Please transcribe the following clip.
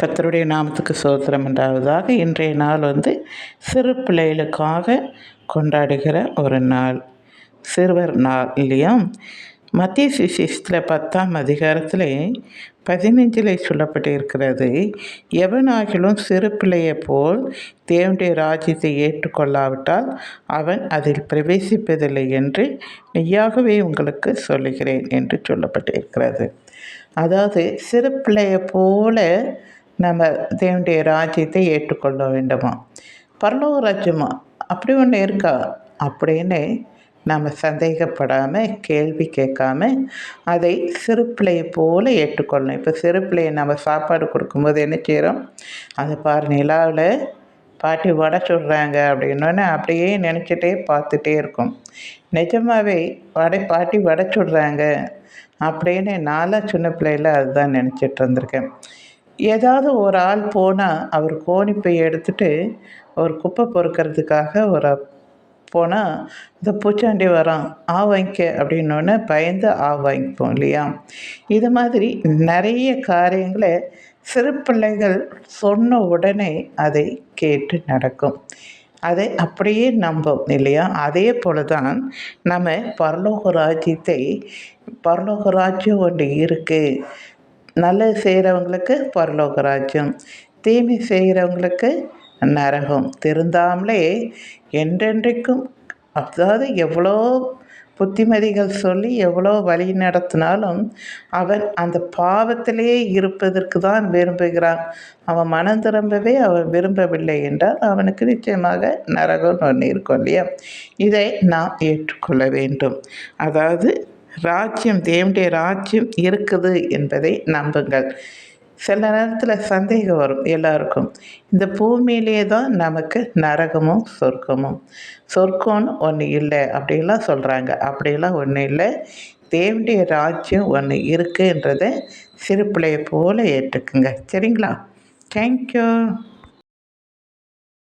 கர்த்தருடைய நாமத்துக்கு ஸ்தோத்திரம் உண்டாவதாக. இன்றைய நாள் சிறு பிள்ளைகளுக்காக கொண்டாடுகிற ஒரு நாள், சிறுவர் நாள் இல்லையா? மத்திய சுவிசேஷத்தில் 10ஆம் அதிகாரத்தில் 15 சொல்லப்பட்டு இருக்கிறது, எவனாகிலும் சிறு பிள்ளையைப் போல் தேவனுடைய ராஜ்யத்தை ஏற்றுக்கொள்ளாவிட்டால் அவன் அதில் பிரவேசிப்பதில்லை என்று மெய்யாகவே உங்களுக்கு சொல்லுகிறேன் என்று சொல்லப்பட்டு இருக்கிறது. அதாவது சிறு பிள்ளையை போல நம்ம தேவனுடைய ராஜ்யத்தை ஏற்றுக்கொள்ள வேண்டுமா? பரலோக ராஜ்யமா அப்படி ஒன்று இருக்கா அப்படின்னு நம்ம சந்தேகப்படாமல், கேள்வி கேட்காம அதை சிறு பிள்ளையை போல ஏற்றுக்கொள்ளணும். இப்போ சிறு பிள்ளையை நம்ம சாப்பாடு கொடுக்கும்போது என்ன செய்கிறோம்? அதை பாரு, நிலாவில் பாட்டி வடை சுடுறாங்க அப்படின்னோடனே அப்படியே நினச்சிட்டே பார்த்துட்டே இருக்கும். நிஜமாகவே பாட்டி வடை சுடுறாங்க அப்படின்னு நான்லாம் சின்ன பிள்ளையில் அதுதான் நினச்சிட்டு இருந்திருக்கேன். ஏதாவது ஒரு ஆள் போனால் அவர் கோணிப்பை எடுத்துகிட்டு ஒரு குப்பை பொறுக்கிறதுக்காக ஒரு போனால் இந்த பூச்சாண்டி வரான் வாங்கிக்க அப்படின்னோடனே பயந்து வாங்கிப்போம் இல்லையா? இது மாதிரி நிறைய காரியங்களை சிறு பிள்ளைகள் சொன்ன உடனே அதை கேட்டு நடக்கும், அதை அப்படியே நம்பும் இல்லையா? அதே போல தான் நம்ம பரலோக ராஜ்யம் ஒன்று இருக்குது. நல்லது செய்கிறவங்களுக்கு பரலோக ராஜ்யம், தீமை செய்கிறவங்களுக்கு நரகம். திருந்தாமலே என்றென்றைக்கும், அதாவது எவ்வளோ புத்திமதிகள் சொல்லி எவ்வளோ வழி நடத்தினாலும் அவன் அந்த பாவத்திலேயே இருப்பதற்கு தான் விரும்புகிறான். அவன் மனம் திரும்பவே அவன் விரும்பவில்லை என்றால் அவனுக்கு நிச்சயமாக நரகம் ஒன்று இருக்கும் இல்லையா? இதை நாம் ஏற்றுக்கொள்ள வேண்டும். அதாவது ராஜ்யம், தேவனுடைய ராஜ்யம் இருக்குது என்பதை நம்புங்கள். சில நேரத்தில் சந்தேகம் வரும் எல்லாருக்கும், இந்த பூமியிலே தான் நமக்கு நரகமும் சொர்க்கம்னு ஒன்று இல்லை அப்படிலாம் சொல்கிறாங்க. அப்படியெல்லாம் ஒன்றும் இல்லை. தேவனுடைய ராஜ்யம் ஒன்று இருக்குன்றதை சிறு பிள்ளையை போல ஏற்றுக்குங்க. சரிங்களா? தேங்க்யூ.